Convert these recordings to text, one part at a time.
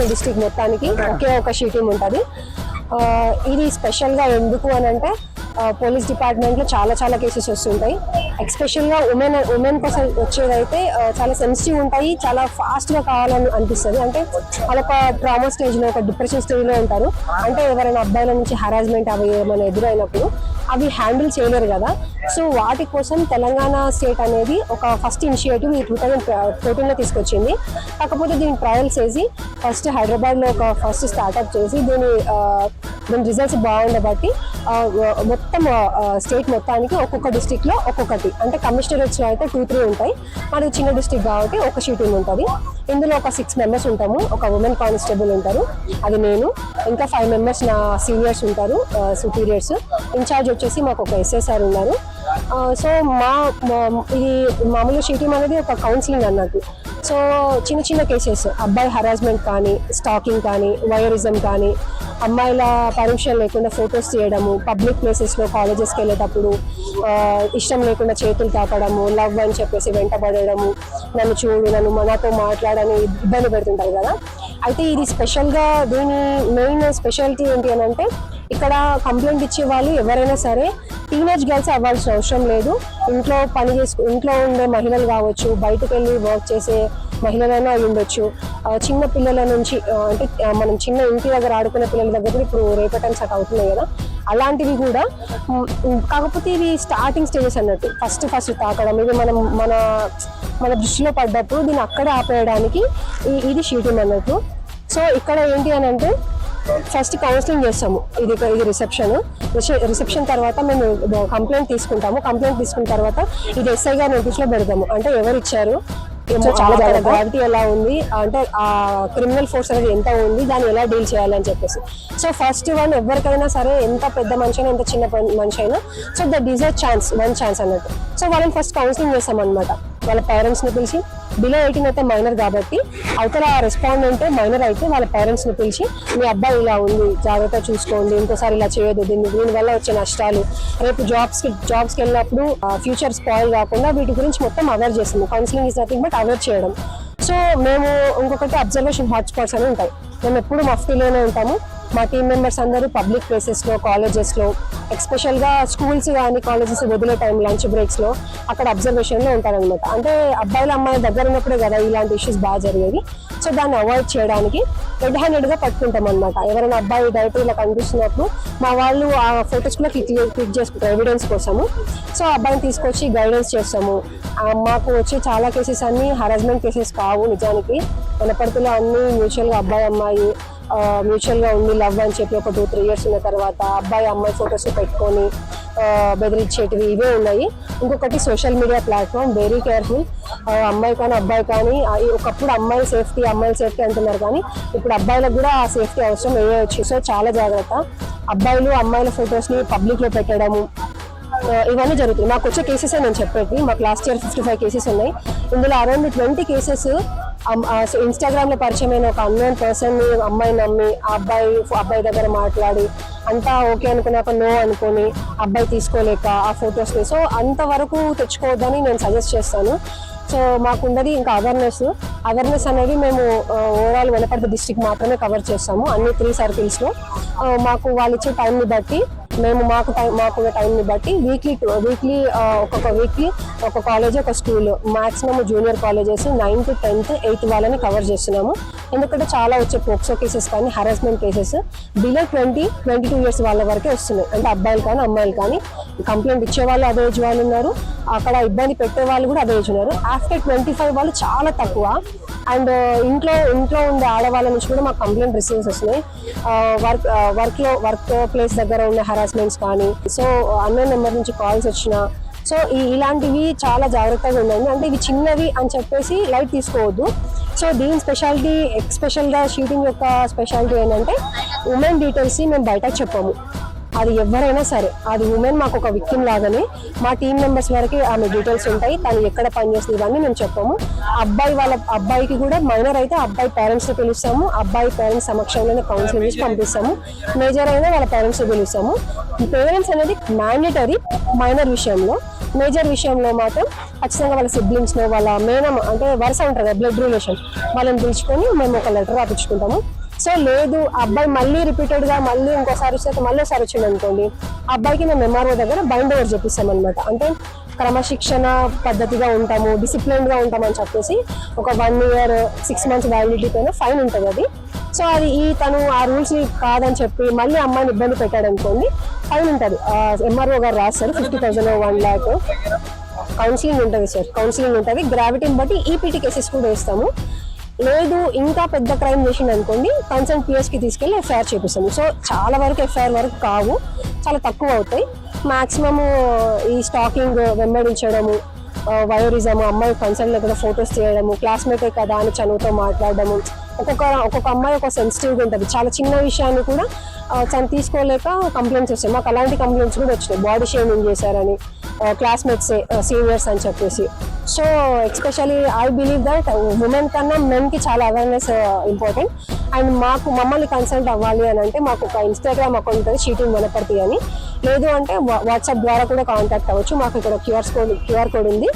Commissioner district మొత్తానికి ఒకే ఒక sheeting ఉంటుంది. ఇది స్పెషల్గా ఎందుకు అని అంటే పోలీస్ డిపార్ట్మెంట్లో చాలా కేసెస్ వస్తుంటాయి. ఎక్స్పెషల్గా ఉమెన్ కోసం వచ్చేదైతే చాలా సెన్సిటివ్ ఉంటాయి, చాలా ఫాస్ట్గా కావాలని అనిపిస్తుంది. అంటే వాళ్ళొక ట్రామా స్టేజ్లో, ఒక డిప్రెషన్ స్టేజ్లో ఉంటారు. అంటే ఎవరైనా అబ్బాయిల నుంచి హరాస్మెంట్ అవి ఏమైనా ఎదురైనప్పుడు అవి హ్యాండిల్ చేయలేరు కదా. సో వాటి కోసం తెలంగాణ స్టేట్ అనేది ఒక ఫస్ట్ ఇనిషియేటివ్ 2014లో తీసుకొచ్చింది. కాకపోతే దీని ట్రయల్స్ చేసి ఫస్ట్ హైదరాబాద్లో ఒక ఫస్ట్ స్టార్ట్అప్ చేసి దీని రిజల్ట్స్ బాగుండబట్టి మొత్తం స్టేట్ మొత్తానికి ఒక్కొక్క డిస్టిక్లో ఒక్కొక్కటి, అంటే కమిషనరేట్స్లో అయితే 2-3 ఉంటాయి. మనకి చిన్న డిస్టిక్ కాబట్టి ఒక షీటింగ్ ఉంటుంది. ఇందులో ఒక 6 మెంబర్స్ ఉంటాము. ఒక ఉమెన్ కానిస్టేబుల్ ఉంటారు, అది నేను. ఇంకా 5 మెంబర్స్ నా సీనియర్స్ ఉంటారు, సుపీరియర్స్. ఇన్ఛార్జ్ వచ్చేసి మాకు ఒక ఎస్ఎస్ఆర్ ఉన్నారు. సో ఇది మామూలుగా షీటింగ్ అనేది ఒక కౌన్సిలింగ్ అన్నట్టు. సో చిన్న కేసెస్, అబ్బాయి హరాస్మెంట్ కానీ, స్టాకింగ్ కానీ, వయరిజం కానీ, అమ్మాయిల పర్మిషన్ లేకుండా ఫొటోస్ తీయడము, పబ్లిక్ ప్లేసెస్లో కాలేజెస్కి వెళ్ళేటప్పుడు ఇష్టం లేకుండా చేతులు తాకడము, లవ్ అని చెప్పేసి వెంటబడము, నన్ను చూడు, నన్ను మనతో మాట్లాడని ఇబ్బంది పెడుతుంటారు కదా. అయితే ఇది స్పెషల్గా దీని మెయిన్ స్పెషాలిటీ ఏంటి అని అంటే, ఇక్కడ కంప్లైంట్ ఇచ్చే వాళ్ళు ఎవరైనా సరే టీనేజ్ గర్ల్స్ అవ్వాల్సిన అవసరం లేదు. ఇంట్లో ఉండే మహిళలు కావచ్చు, బయటకు వెళ్ళి వర్క్ చేసే మహిళలైనా అయి ఉండొచ్చు. చిన్న పిల్లల నుంచి, అంటే మనం చిన్న ఇంటి దగ్గర ఆడుకునే పిల్లల దగ్గర కూడా ఇప్పుడు రేప్ అటెంప్ట్స్ అట్ అవుతున్నాయి కదా, అలాంటివి కూడా. కాకపోతే ఇవి స్టార్టింగ్ స్టేజెస్ అన్నట్టు, ఫస్ట్ తాకడం, ఇది మన దృష్టిలో పడ్డప్పుడు దీన్ని అక్కడే ఆపేయడానికి ఇది షీటింగ్ అన్నట్టు. సో ఇక్కడ ఏంటి అని అంటే, ఫస్ట్ కౌన్సిలింగ్ చేస్తాము. ఇది రిసెప్షన్ తర్వాత మేము కంప్లైంట్ తీసుకుంటాము. కంప్లైంట్ తీసుకున్న తర్వాత ఇది ఎస్ఐ గారి నోటీస్లో పెడతాము. అంటే ఎవరు ఇచ్చారు, చాలా గ్రావిటీ ఎలా ఉంది, అంటే ఆ క్రిమినల్ ఫోర్స్ అనేది ఎంత ఉంది, దాన్ని ఎలా డీల్ చేయాలని చెప్పేసి. సో ఫస్ట్ వన్ ఎవరికైనా సరే, ఎంత పెద్ద మనిషి అయినా, ఎంత చిన్న మనిషి అయినా, so the deserve one chance అన్నట్టు. సో వాళ్ళని ఫస్ట్ కౌన్సిలింగ్ చేస్తాం అనమాట. వాళ్ళ పేరెంట్స్ని పిలిచి, బిలో 18 అయితే మైనర్ కాబట్టి, అవతల రెస్పాండెంట్ మైనర్ అయితే వాళ్ళ పేరెంట్స్ని పిలిచి, మీ అబ్బాయి ఇలా ఉంది, జాగ్రత్త చూసుకోండి, ఇంకోసారి ఇలా చేయొద్దు, దీనివల్ల వచ్చే నష్టాలు, రేపు జాబ్స్కి వెళ్ళినప్పుడు ఫ్యూచర్ స్పాయిల్ కాకుండా వీటి గురించి మొత్తం అవేర్ చేస్తాము. Counselling is nothing but aware చేయడం. సో మేము ఇంకొకటి అబ్జర్వేషన్ హాట్స్పాట్స్ అని ఉంటాయి. మేము ఎప్పుడు మఫ్టీలోనే ఉంటాము. మా టీం మెంబర్స్ అందరూ పబ్లిక్ ప్లేసెస్లో, కాలేజెస్లో, ఎక్స్పెషల్గా స్కూల్స్ కానీ కాలేజెస్ వదిలే టైం, లంచ్ బ్రేక్స్లో అక్కడ అబ్జర్వేషన్లో ఉంటారనమాట. అంటే అబ్బాయిలు అమ్మాయిల దగ్గర ఉన్నప్పుడే కదా ఇలాంటి ఇష్యూస్ బాగా జరిగేది. సో దాన్ని అవాయిడ్ చేయడానికి రెడ్ హ్యాండెడ్గా పట్టుకుంటాం అనమాట. ఎవరైనా అబ్బాయి డైరెక్ట్ ఇలా కనిపిస్తున్నప్పుడు మా వాళ్ళు ఆ ఫొటోస్ కూడా క్లిక్ చేసుకుంటారు ఎవిడెన్స్ కోసము. సో అబ్బాయిని తీసుకొచ్చి గైడెన్స్ చేస్తాము. మాకు వచ్చే చాలా కేసెస్ అన్నీ హరాస్మెంట్ కేసెస్ కావు. నిజానికి వనపర్తిలో అన్నీ మ్యూచువల్గా అబ్బాయి అమ్మాయి మ్యూచువల్గా ఉంది, లవ్ అని చెప్పి ఒక 2-3 ఇయర్స్ ఉన్న తర్వాత అబ్బాయి అమ్మాయి ఫొటోస్ పెట్టుకొని బెదిరించేటివి ఇవే ఉన్నాయి. ఇంకొకటి social media platform, very careful. అమ్మాయి కానీ అబ్బాయి కానీ, ఒకప్పుడు అమ్మాయిల సేఫ్టీ అంటున్నారు కానీ ఇప్పుడు అబ్బాయిలకు కూడా ఆ సేఫ్టీ అవసరం వేయవచ్చు. సో చాలా జాగ్రత్త. అబ్బాయిలు అమ్మాయిల ఫొటోస్ని పబ్లిక్లో పెట్టడము ఇవన్నీ జరుగుతుంది. మాకు వచ్చే కేసెస్ నేను చెప్పేది. మాకు లాస్ట్ ఇయర్ 55 కేసెస్ ఉన్నాయి. ఇందులో అరౌండ్ 20 కేసెస్ ఇన్స్టాగ్రామ్లో పరిచయమైన ఒక అన్నోన్ పర్సన్ని అమ్మాయి నమ్మి అబ్బాయి దగ్గర మాట్లాడి అంతా ఓకే అనుకున్నాక నో అనుకొని అబ్బాయి తీసుకోలేక ఆ ఫొటోస్ని, సో అంతవరకు తెచ్చుకోవద్దని నేను సజెస్ట్ చేస్తాను. సో మాకున్నది ఇంకా అవేర్నెస్ అనేది మేము ఓవరాల్ వనపర్తి డిస్ట్రిక్ట్ మాత్రమే కవర్ చేస్తాము, అన్ని 3 సర్కిల్స్లో. మాకు వాళ్ళు ఇచ్చే టైంని బట్టి మాకున్న టైంని బట్టి వీక్లీ ఒక్కొక్క వీక్లీ ఒక కాలేజ్, ఒక school, maximum junior colleges 9th, 10th, 8th వాళ్ళని కవర్ చేస్తున్నాము. ఎందుకంటే చాలా వచ్చే పోక్సో కేసెస్ కానీ, హరాస్మెంట్ కేసెస్ బిలో 20-22 ఇయర్స్ వాళ్ళ వరకే వస్తున్నాయి. అంటే అబ్బాయిలు కానీ అమ్మాయిలు కానీ. కంప్లైంట్ ఇచ్చే వాళ్ళు అదే ఏజ్ వాళ్ళు ఉన్నారు, అక్కడ ఇబ్బంది పెట్టే వాళ్ళు కూడా అదే ఏజ్ ఉన్నారు. ఆఫ్టర్ 25 వాళ్ళు చాలా తక్కువ. అండ్ ఇంట్లో ఉండే ఆడవాళ్ళ నుంచి కూడా మాకు కంప్లైంట్ రిసీవ్స్ వస్తున్నాయి. వర్క్ ప్లేస్ దగ్గర ఉండే హరాస్మెంట్స్ కానీ, సో అన్నోన్ నెంబర్ నుంచి కాల్స్ వచ్చినా, సో ఇలాంటివి చాలా జాగ్రత్తగా ఉండండి. అంటే ఇవి చిన్నవి అని చెప్పేసి లైట్ తీసుకోవద్దు. సో దీని ఎస్పెషల్గా షీటింగ్ యొక్క స్పెషాలిటీ ఏంటంటే, ఉమెన్ డీటెయిల్స్ని మేము బయటకు చెప్పాము. అది ఎవరైనా సరే, అది ఉమెన్ మాకు ఒక విక్టిమ్ లాగానే, మా టీం మెంబర్స్ వరకు ఆమె డీటెయిల్స్ ఉంటాయి, తను ఎక్కడ పనిచేస్తుంది ఇవన్నీ మేము చెప్పాము. అబ్బాయికి కూడా మైనర్ అయితే అబ్బాయి పేరెంట్స్ని పిలుస్తాము, అబ్బాయి పేరెంట్స్ సమక్షంలోనే కౌన్సిలింగ్ చేసి పంపిస్తాము. మేజర్ అయినా వాళ్ళ పేరెంట్స్ని పిలుస్తాము. పేరెంట్స్ అనేది మ్యాండేటరీ మైనర్ విషయంలో. మేజర్ విషయంలో మాత్రం ఖచ్చితంగా వాళ్ళ సిబ్లింగ్స్లో వాళ్ళ మేనమ్ అంటే వరుస ఉంటుంది కదా బ్లడ్ రిలేషన్ వాళ్ళని పిలుచుకొని మేము ఒక లెటర్ రాపించుకుంటాము. సో లేదు అబ్బాయి మళ్ళీ రిపీటెడ్గా మళ్ళీ ఇంకోసారి వస్తే మళ్ళీ ఒకసారి వచ్చింది అనుకోండి, అబ్బాయికి మేము ఎంఆర్ఓ దగ్గర బైండ్ ఓవర్ చెప్పిస్తాం అనమాట. అంటే క్రమశిక్షణ పద్ధతిగా ఉంటాము, డిసిప్లిన్గా ఉంటామని చెప్పేసి ఒక 1 year 6 months వ్యాలిడిటీ పైన ఫైన్ ఉంటుంది అది. సో అది తను ఆ రూల్స్ కాదని చెప్పి మళ్ళీ అమ్మాయిని ఇబ్బంది పెట్టాడు అనుకోండి, ఫైన్ ఉంటుంది. ఎంఆర్ఓ గారు రాస్తారు 50,000 1 lakh. కౌన్సిలింగ్ ఉంటుంది సార్, కౌన్సిలింగ్ ఉంటుంది. గ్రావిటీని బట్టి ఈపీటీ కేసెస్ కూడా వేస్తాము. లేదు ఇంకా పెద్ద క్రైమ్ చేసిండు అనుకోండి, కన్సర్న్ పిఎస్కి తీసుకెళ్ళి ఎఫ్ఐఆర్ చేపిస్తాము. సో చాలా వరకు ఎఫ్ఐఆర్ వరకు కావు, చాలా తక్కువ అవుతాయి. మ్యాక్సిమము ఈ స్టాకింగ్ వెంబడించడము, వయోరిజం, అమ్మాయి కన్సర్న్ లేకుండా ఫొటోస్ తీయడము, క్లాస్మేటే కదా అని చనువుతో మాట్లాడడము. ఒక్కొక్క అమ్మాయి ఒక సెన్సిటివ్గా ఉంటుంది, చాలా చిన్న విషయాన్ని కూడా తను తీసుకోలేక కంప్లైంట్స్ వస్తాయి. మాకు అలాంటి కంప్లైంట్స్ కూడా వచ్చినాయి, బాడీ షేమింగ్ చేశారని, క్లాస్మేట్సే సీనియర్స్ అని చెప్పేసి. So especially I believe that women కన్నా మెన్కి చాలా అవేర్నెస్ ఇంపార్టెంట్. అండ్ మమ్మల్ని కన్సల్ట్ అవ్వాలి అని అంటే మాకు ఒక ఇన్స్టాగ్రామ్ అకౌంట్ ఉంటుంది, షీటింగ్ వనపర్తి అని. లేదు అంటే వాట్సాప్ ద్వారా కూడా కాంటాక్ట్ అవ్వచ్చు. మాకు ఇక్కడ క్యూఆర్ కోడ్ ఉంది.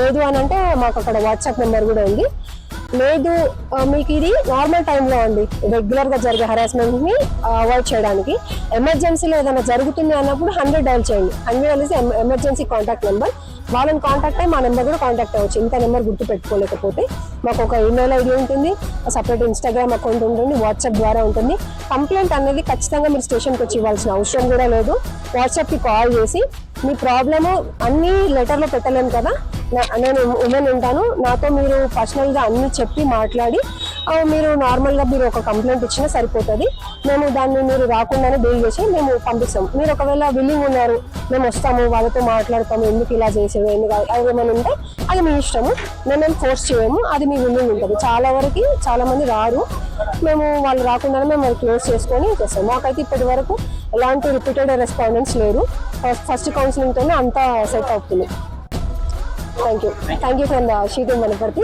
లేదు అని అంటే మాకు అక్కడ వాట్సాప్ నెంబర్ కూడా ఉంది. లేదు మీకు ఇది నార్మల్ టైంలో అండి, రెగ్యులర్గా జరిగే హరాస్మెంట్ని అవాయిడ్ చేయడానికి ఎమర్జెన్సీలో ఏదైనా జరుగుతుంది అన్నప్పుడు 100 డైల్ చేయండి. 100 అనేది ఎమర్జెన్సీ కాంటాక్ట్ నెంబర్. వాళ్ళని కాంటాక్ట్ అయ్యి మా నెంబర్ కూడా కాంటాక్ట్ అవ్వచ్చు. ఇంత నెంబర్ గుర్తు పెట్టుకోలేకపోతే మాకు ఒక ఈమెయిల్ ఐడి ఉంటుంది, సపరేట్ ఇన్స్టాగ్రామ్ అకౌంట్ ఉంటుంది, వాట్సాప్ ద్వారా ఉంటుంది. కంప్లైంట్ అనేది ఖచ్చితంగా మీరు స్టేషన్కి వచ్చి ఇవ్వాల్సిన అవసరం కూడా లేదు. వాట్సాప్కి కాల్ చేసి మీ ప్రాబ్లము అన్ని లెటర్లో పెట్టలేము కదా, నేను ఉమెన్ ఉంటాను, నాతో మీరు పర్సనల్గా అన్ని చెప్పి మాట్లాడి మీరు నార్మల్గా మీరు ఒక కంప్లైంట్ ఇచ్చినా సరిపోతుంది. మేము దాన్ని మీరు రాకుండానే డీల్ చేసి మేము పంపిస్తాం. మీరు ఒకవేళ విల్లింగ్ ఉన్నారు, మేము వస్తాము వాళ్ళతో మాట్లాడతాము, ఎందుకు ఇలా చేసేది ఎందుకు అది ఏమైనా ఉంటే అది మీ ఇష్టము, మేము ఫోర్స్ చేయము, అది మీ విల్లింగ్ ఉంటుంది. చాలా మంది రారు, మేము వాళ్ళు రాకుండానే మేము అది క్లోజ్ చేసుకొని చేస్తాం. మాకైతే ఇప్పటి వరకు ఎలాంటి రిపీటెడ్ రెస్పాండెంట్స్ లేరు. ఫస్ట్ కౌన్సిలింగ్తోనే అంతా సెట్ అవుతుంది. Thank you from the sheeting Wanaparthy.